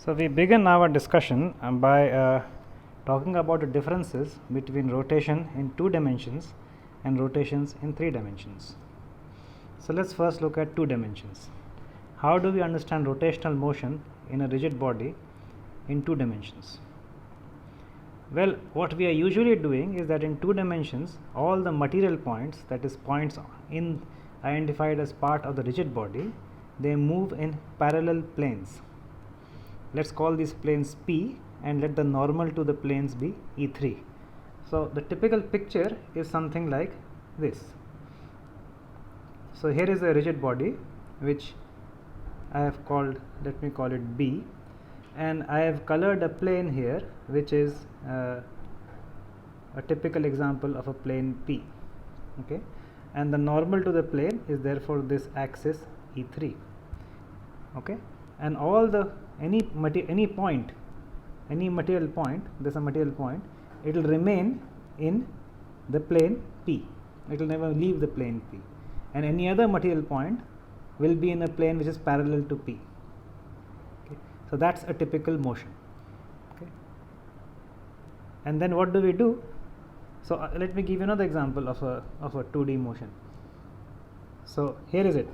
So we begin our discussion by talking about the differences between rotation in 2 dimensions and rotations in 3 dimensions. So let's first look at 2 dimensions. How do we understand rotational motion in a rigid body in 2 dimensions? Well, what we are usually doing is that in 2 dimensions, all the material points, that is points in identified as part of the rigid body, they move in parallel planes. Let's call these planes P and let the normal to the planes be E3. So the typical picture is something like this. So here is a rigid body which I have called, let me call it B, and I have colored a plane here which is a typical example of a plane P, okay, and the normal to the plane is therefore this axis E3, okay, and all the any material point, there's a material point, it will remain in the plane P, it will never leave the plane P, and any other material point will be in a plane which is parallel to P. Okay. So that's a typical motion. Okay. And then what do we do? So let me give you another example of a 2D motion. So here is it.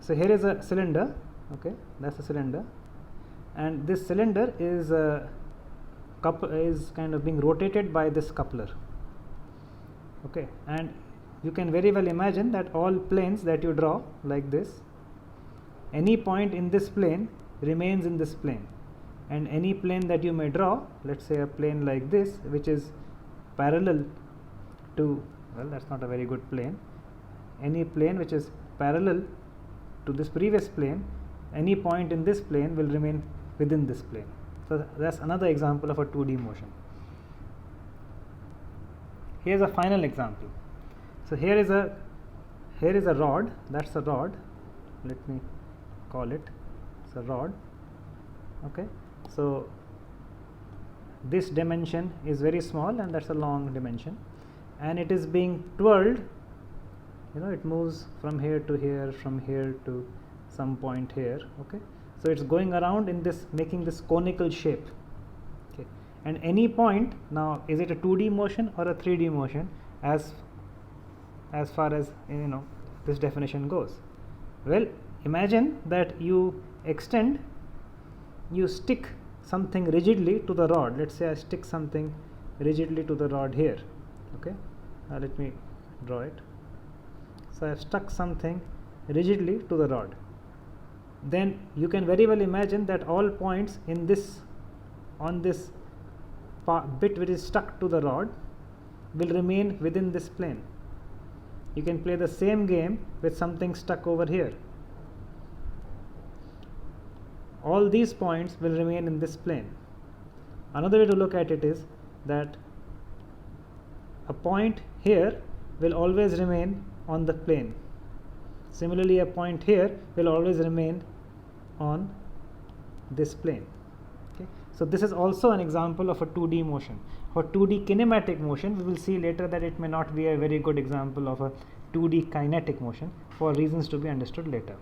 So here is a cylinder. Okay, that's a cylinder, and this cylinder is kind of being rotated by this coupler. Okay, and you can very well imagine that all planes that you draw like this, any point in this plane remains in this plane, and any plane that you may draw, let's say a plane like this which is parallel to, well, that's not a very good plane, any plane which is parallel to this previous plane, any point in this plane will remain within this plane. So that's another example of a 2D motion. Here's a final example. So here is a rod, that's a rod, let me call it, it's a rod, okay. So this dimension is very small and that's a long dimension, and it is being twirled, you know, it moves from here to here, from here to some point here, okay. So it's going around in this, making this conical shape, okay, and any point, now is it a 2D motion or a 3D motion as far as, you know, this definition goes? Well, imagine that you stick something rigidly to the rod. Let's say I stick something rigidly to the rod here, okay. Let me draw it. So I have stuck something rigidly to the rod. Then you can very well imagine that all points in this, on this bit which is stuck to the rod, will remain within this plane. You can play the same game with something stuck over here. All these points will remain in this plane. Another way to look at it is that a point here will always remain on the plane. Similarly, a point here will always remain on this plane. Okay. So this is also an example of a 2D motion. For 2D kinematic motion, we will see later that it may not be a very good example of a 2D kinetic motion for reasons to be understood later.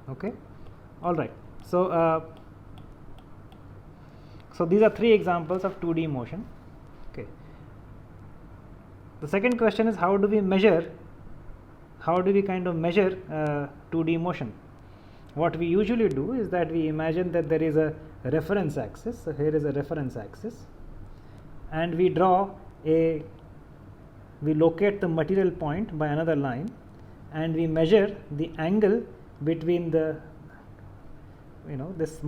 Okay. All right. So so these are 3 examples of 2D motion. Okay. The second question is, how do we kind of measure 2D motion? What we usually do is that we imagine that there is a reference axis. So here is a reference axis, and we locate the material point by another line, and we measure the angle between the, you know, this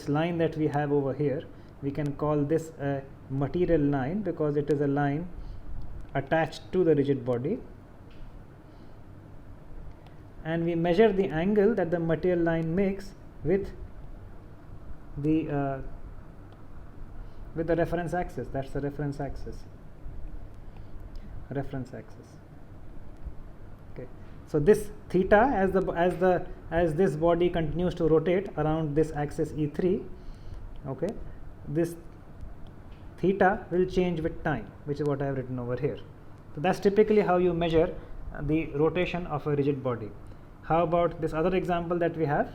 line that we have over here. We can call this a material line because it is a line attached to the rigid body, and we measure the angle that the material line makes with the reference axis. That's the reference axis. Okay. So this theta, as this body continues to rotate around this axis E3, okay, this theta will change with time, which is what I have written over here. So that's typically how you measure the rotation of a rigid body. How about this other example that we have?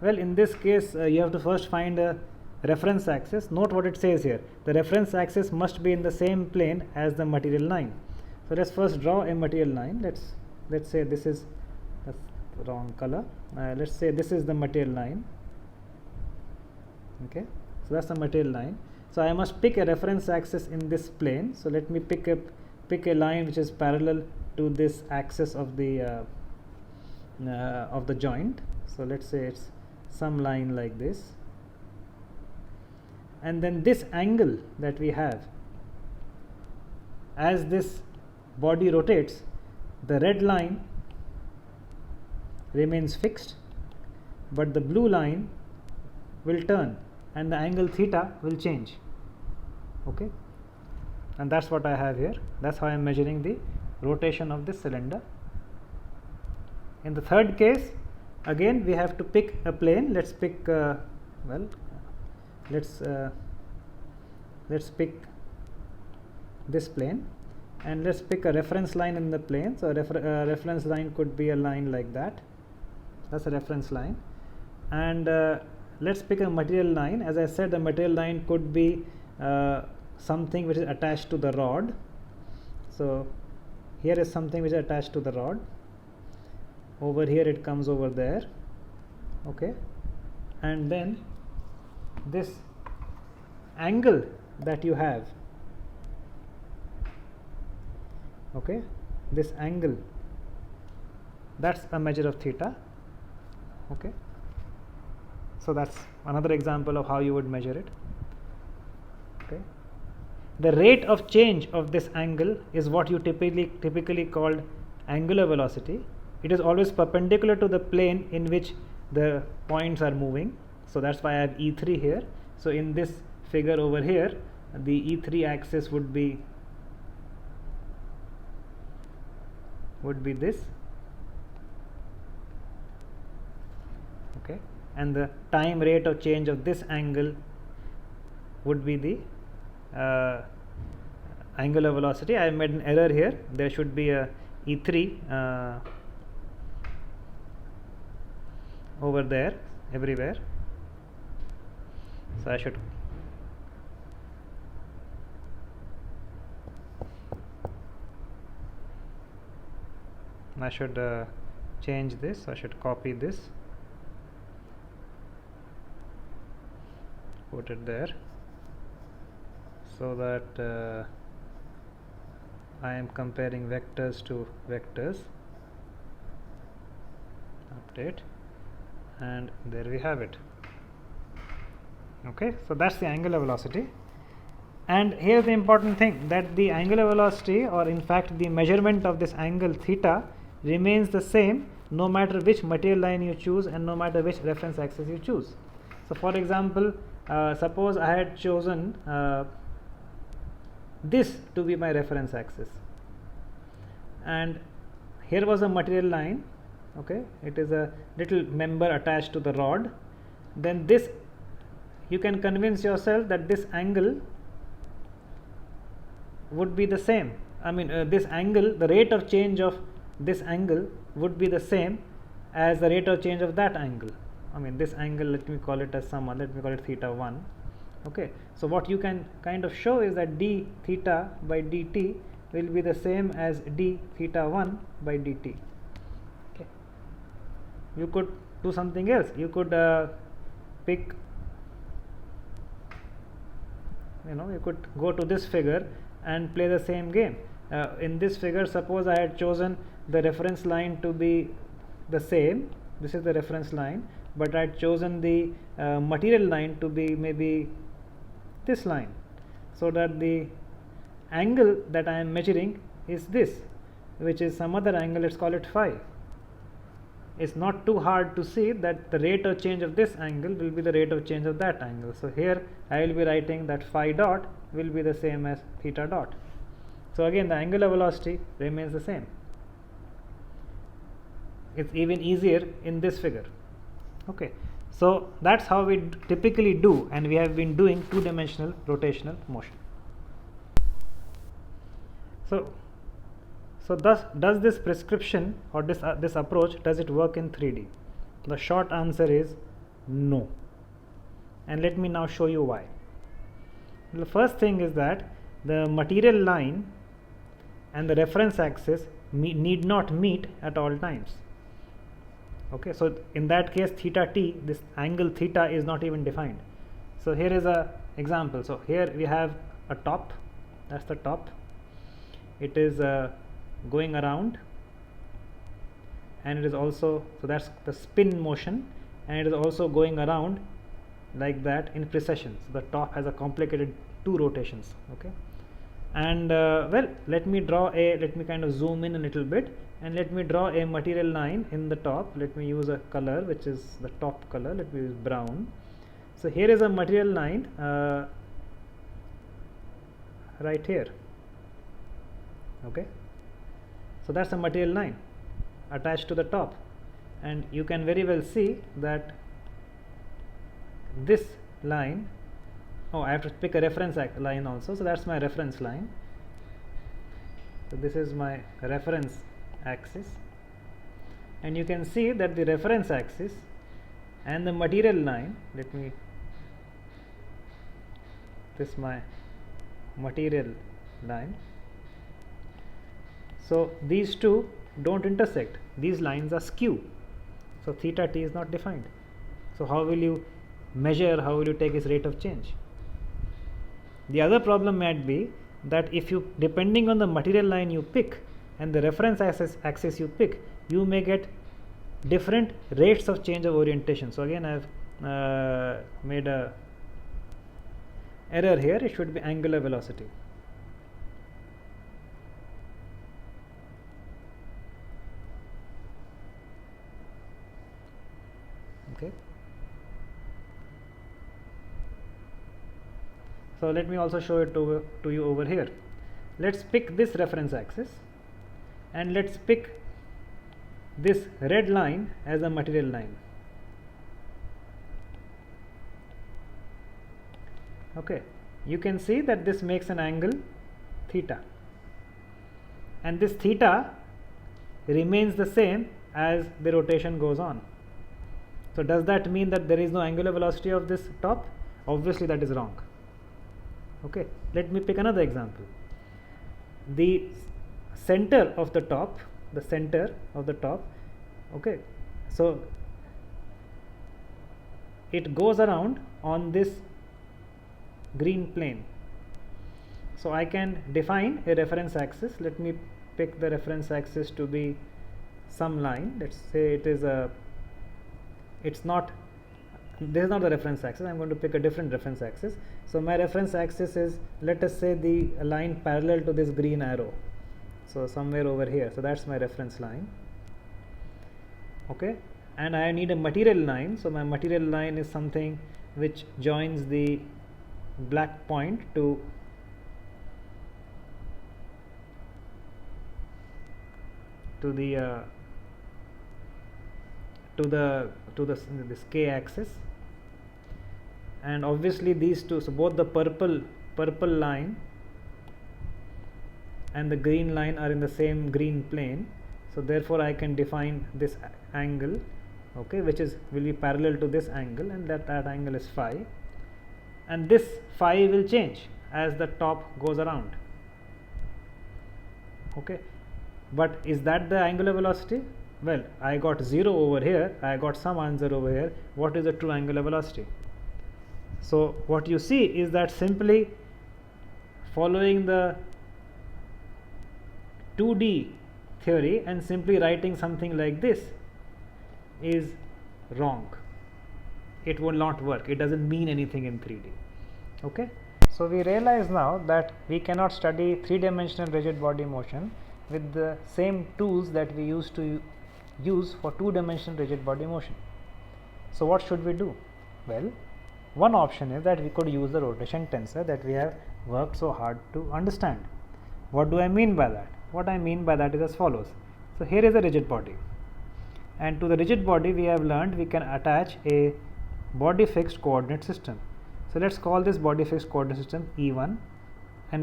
Well, in this case, you have to first find a reference axis. Note what it says here. The reference axis must be in the same plane as the material line. So let's first draw a material line. Let's say this is, that's the wrong color. Let's say this is the material line. Okay, so that's the material line. So I must pick a reference axis in this plane. So let me pick a line which is parallel to this axis of the joint. So let's say it's some line like this, and then this angle that we have, as this body rotates, the red line remains fixed, but the blue line will turn and the angle theta will change. Okay, and that's what I have here. That's how I am measuring the rotation of this cylinder. In the third case, again we have to pick a plane. Let's pick let's pick this plane, and let's pick a reference line in the plane. So reference line could be a line like that. That's a reference line. And let's pick a material line. As I said, the material line could be something which is attached to the rod. So here is something which is attached to the rod. Over here it comes over there. Okay, and then this angle that you have, okay, this angle, that's a measure of theta. Okay, so that's another example of how you would measure it. Okay, the rate of change of this angle is what you typically called angular velocity. It is always perpendicular to the plane in which the points are moving. So that's why I have E3 here. So in this figure over here, the E3 axis would be this. Okay, and the time rate of change of this angle would be the angular velocity. I have made an error here. There should be a E3 over there everywhere. So I should change this. I should copy this, put it there, so that I am comparing vectors to vectors. Update, and there we have it. Okay, so that's the angular velocity. And here's the important thing, that the angular velocity, or in fact the measurement of this angle theta, remains the same no matter which material line you choose and no matter which reference axis you choose. So for example, suppose I had chosen this to be my reference axis, and here was a material line. Okay, it is a little member attached to the rod. Then this, you can convince yourself that this angle would be the same. I mean, this angle, the rate of change of this angle would be the same as the rate of change of that angle. I mean, this angle, let me call it as someone, let me call it theta 1. Okay, so what you can kind of show is that d theta by dt will be the same as d theta 1 by dt. Okay, you could do something else. You could pick, you could go to this figure and play the same game. In this figure, suppose I had chosen the reference line to be the same. This is the reference line, but I had chosen the material line to be maybe this line, so that the angle that I am measuring is this, which is some other angle. Let's call it phi. It's not too hard to see that the rate of change of this angle will be the rate of change of that angle. So here I will be writing that phi dot will be the same as theta dot. So again, the angular velocity remains the same. It's even easier in this figure. Okay, so that's how we typically do, and we have been doing two-dimensional rotational motion. So does this prescription or this approach, does it work in 3D? The short answer is No. And let me now show you why. The first thing is that the material line and the reference axis need not meet at all times. Okay, so in that case theta t, this angle theta is not even defined. So here is a example. So here we have a top, that's the top. It is going around, and it is also, so that's the spin motion, and it is also going around like that in precession. So the top has a complicated 2 rotations. Okay, and well, let me kind of zoom in a little bit, and let me draw a material line in the top. Let me use a color which is the top color. Let me use brown. So here is a material line right here. Okay, so that's a material line attached to the top, and you can very well see that this line, oh, I have to pick a reference line also. So that's my reference line. So this is my reference axis, and you can see that the reference axis and the material line, let me, this is my material line. So these two don't intersect, these lines are skew, so theta t is not defined. So how will you measure, how will you take its rate of change? The other problem might be that if you, depending on the material line you pick and the reference axis you pick, you may get different rates of change of orientation. So again I have made a error here. It should be angular velocity. Okay, so let me also show it to you over here. Let's pick this reference axis, and let's pick this red line as a material line. Okay, you can see that this makes an angle theta, and this theta remains the same as the rotation goes on. So does that mean that there is no angular velocity of this top? Obviously that is wrong. Okay, let me pick another example. The center of the top, okay, so it goes around on this green plane. So I can define a reference axis. Let me pick the reference axis to be some line. Let's say it is a, it's not, this is not the reference axis. I am going to pick a different reference axis. So my reference axis is, let us say, the line parallel to this green arrow, so somewhere over here. So that's my reference line. Okay, and I need a material line. So my material line is something which joins the black point to this k axis, and obviously these two, so both the purple line and the green line are in the same green plane. So therefore I can define this angle, okay, which will be parallel to this angle, and that angle is phi, and this phi will change as the top goes around. Okay, but is that the angular velocity? Well, I got 0 over here, I got some answer over here. What is the true angular velocity? So what you see is that simply following the 2D theory and simply writing something like this is wrong. It will not work. It doesn't mean anything in 3D. Okay, so we realize now that we cannot study 3-dimensional rigid body motion with the same tools that we used to use for 2-dimensional rigid body motion. So what should we do? Well, one option is that we could use the rotation tensor that we have worked so hard to understand. What do I mean by that? What I mean by that is as follows. So here is a rigid body, and to the rigid body we have learned we can attach a body fixed coordinate system. So let's call this body fixed coordinate system E1, and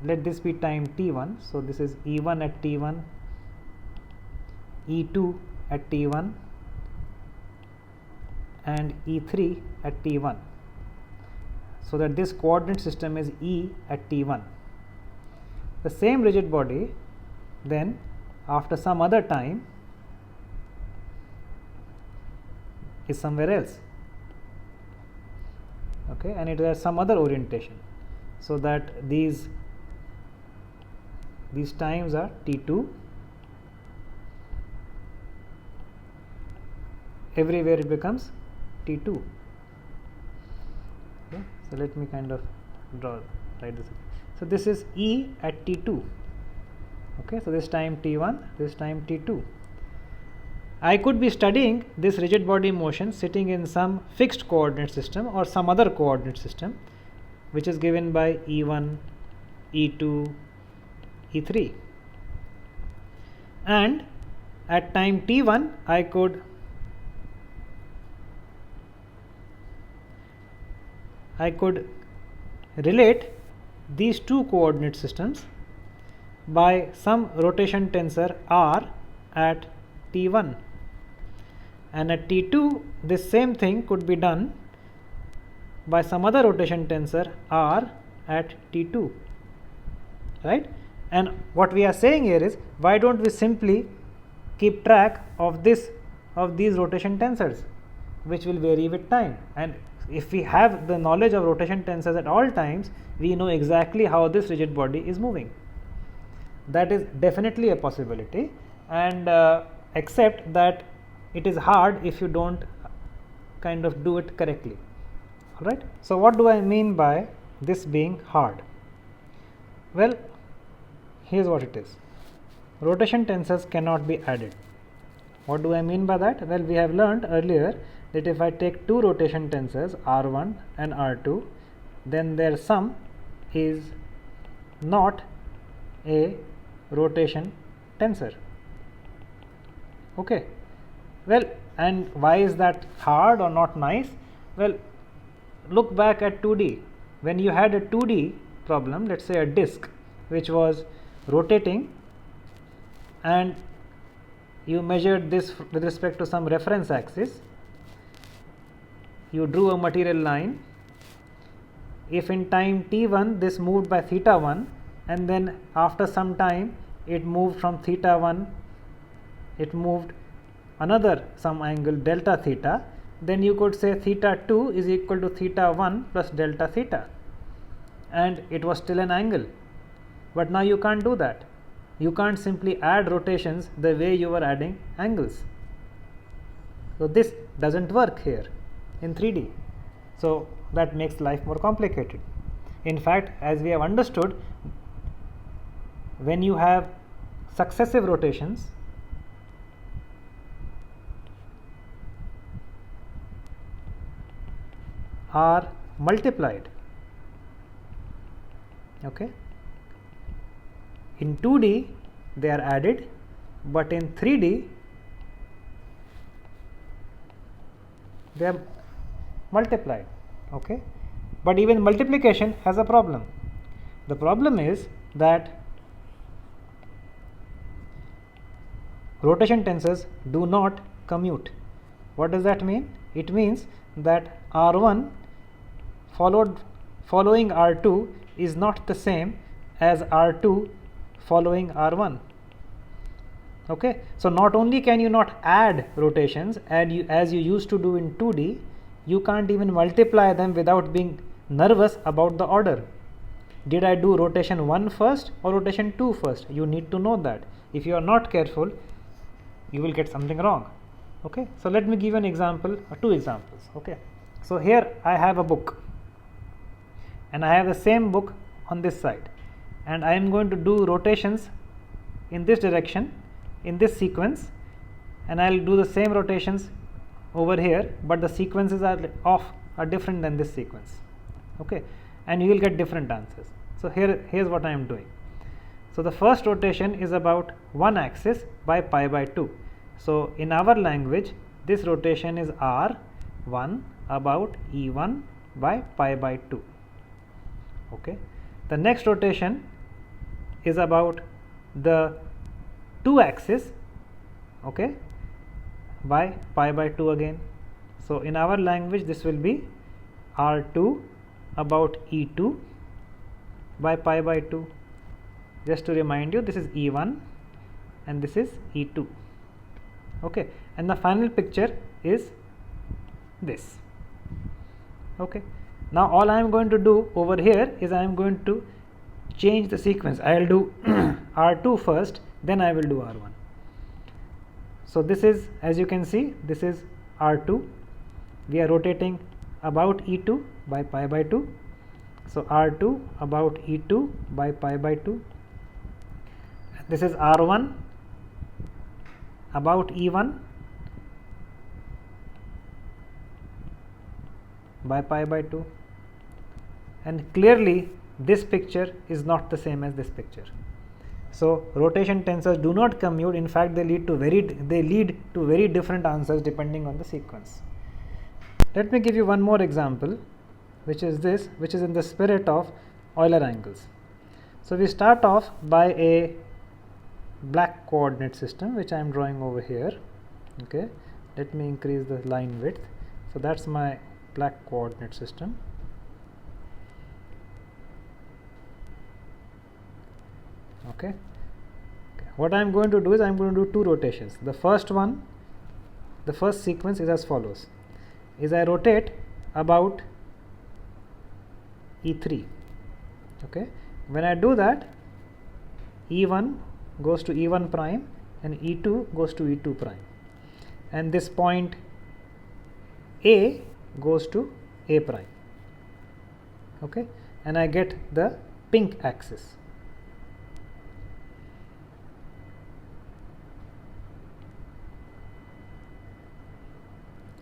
let this be time t1. So this is E1 at t1, E2 at t1, and E3 at T1, so that this coordinate system is E at T1. The same rigid body then after some other time is somewhere else, okay, and it has some other orientation, so that these times are T2. Everywhere it becomes T2. Okay, so let me kind of write this. So this is E at T2. Okay, so this time T1, this time T2. I could be studying this rigid body motion sitting in some fixed coordinate system or some other coordinate system, which is given by E1, E2, E3. And at time T1, I could relate these two coordinate systems by some rotation tensor R at T1, and at T2 this same thing could be done by some other rotation tensor R at T2, right? And what we are saying here is, why don't we simply keep track of these rotation tensors, which will vary with time? And if we have the knowledge of rotation tensors at all times, we know exactly how this rigid body is moving. That is definitely a possibility, and except that it is hard if you don't kind of do it correctly. All right. So what do I mean by this being hard? Well, here's what it is. Rotation tensors cannot be added. What do I mean by that? Well, we have learned earlier that if I take two rotation tensors R1 and R2, then their sum is not a rotation tensor. Okay. Well, and why is that hard or not nice? Well, look back at 2D. When you had a 2D problem, let's say a disk which was rotating, and you measured this with respect to some reference axis, you drew a material line. If in time T1 this moved by theta 1, and then after some time it moved from theta 1, it moved another some angle delta theta, then you could say theta 2 is equal to theta 1 plus delta theta, and it was still an angle. But now you can't do that. You can't simply add rotations the way you were adding angles. So this doesn't work here in 3D. So that makes life more complicated. In fact, as we have understood, when you have successive rotations, are multiplied. Okay. In 2D they are added, but in 3D they are multiplied. Okay. But even multiplication has a problem. The problem is that rotation tensors do not commute. What does that mean? It means that R1 following R2 is not the same as R2 following R1. Okay. So not only can you not add rotations as you used to do in 2D, you can't even multiply them without being nervous about the order. Did I do rotation 1 first or rotation 2 first? You need to know that. If you are not careful, you will get something wrong. Okay. So let me give an example or two examples. Okay. So here I have a book, and I have the same book on this side, and I am going to do rotations in this direction in this sequence, and I will do the same rotations over here, but the sequences are different than this sequence. Okay. And you will get different answers. So here's what I am doing. So the first rotation is about one axis by pi by 2. So in our language, this rotation is R1 about E1 by pi by 2. Okay. The next rotation is about the 2 axis, okay, by pi by 2 again. So in our language this will be R2 about E2 by pi by 2. Just to remind you, this is E1 and this is E2. Okay, and the final picture is this. Okay, now all I am going to do over here is I am going to change the sequence. I will do R2 first, then I will do R1. So this is, as you can see, this is R2. We are rotating about E2 by pi by 2. So R2 about E2 by pi by 2. This is R1 about E1 by pi by 2, and clearly this picture is not the same as this picture. So rotation tensors do not commute. In fact, they lead to very different answers depending on the sequence. Let me give you one more example, which is this, which is in the spirit of Euler angles. So we start off by a black coordinate system, which I am drawing over here. Okay, let me increase the line width. So that's my black coordinate system. Okay, what I am going to do is I am going to do two rotations. The first sequence is as follows: is I rotate about E3. Okay, when I do that, E1 goes to E1 prime and E2 goes to E2 prime, and this point A goes to A prime. Okay, and I get the pink axis.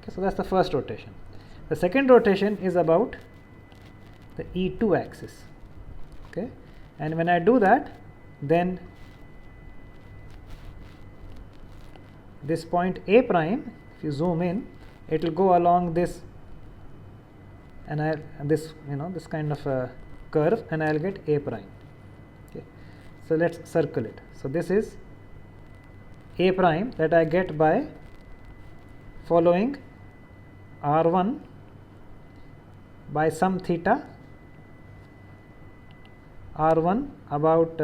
Okay, so that's the first rotation. The second rotation is about the E2 axis. Okay, and when I do that, then this point A prime, if you zoom in, it will go along this, and this kind of a curve, and I will get A prime. Okay, so let's circle it. So this is A prime that I get by following R1 by some theta, R1 about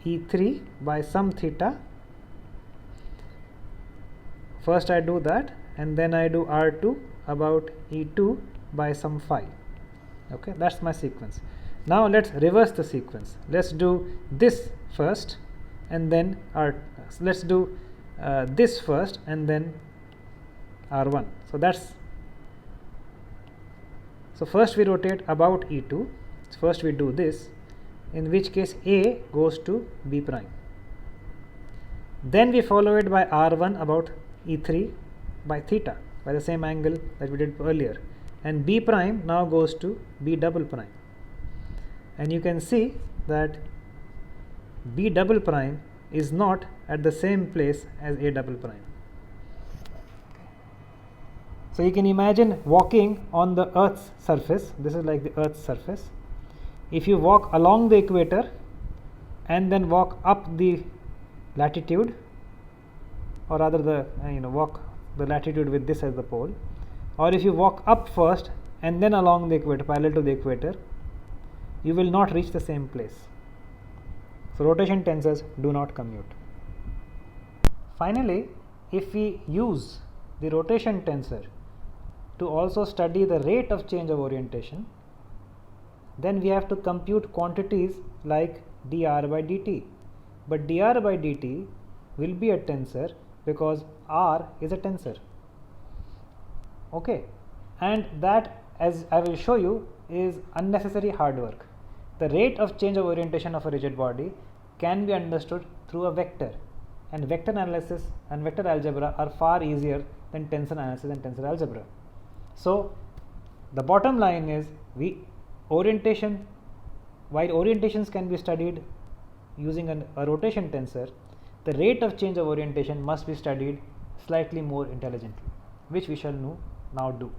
E3 by some theta. First I do that, and then I do R2 about E2 by some phi. Okay, that's my sequence. Now let's reverse the sequence. Let's do this first, and then let's do this first, and then R1. So first we rotate about E2. First we do this, in which case A goes to B prime. Then we follow it by R1 about E3 by theta, by the same angle that we did earlier, and B prime now goes to B double prime, and you can see that B double prime is not at the same place as A double prime. So you can imagine walking on the Earth's surface. This is like the Earth's surface. If you walk along the equator and then walk up the latitude, or rather walk the latitude with this as the pole, or if you walk up first and then along the equator, parallel to the equator, you will not reach the same place. So rotation tensors do not commute. Finally, if we use the rotation tensor to also study the rate of change of orientation, then we have to compute quantities like dr by dt. But dr by dt will be a tensor because r is a tensor. Okay, and that, as I will show you, is unnecessary hard work. The rate of change of orientation of a rigid body can be understood through a vector, and vector analysis and vector algebra are far easier than tensor analysis and tensor algebra. So the bottom line is, while orientations can be studied using a rotation tensor, the rate of change of orientation must be studied slightly more intelligently, which we shall now do.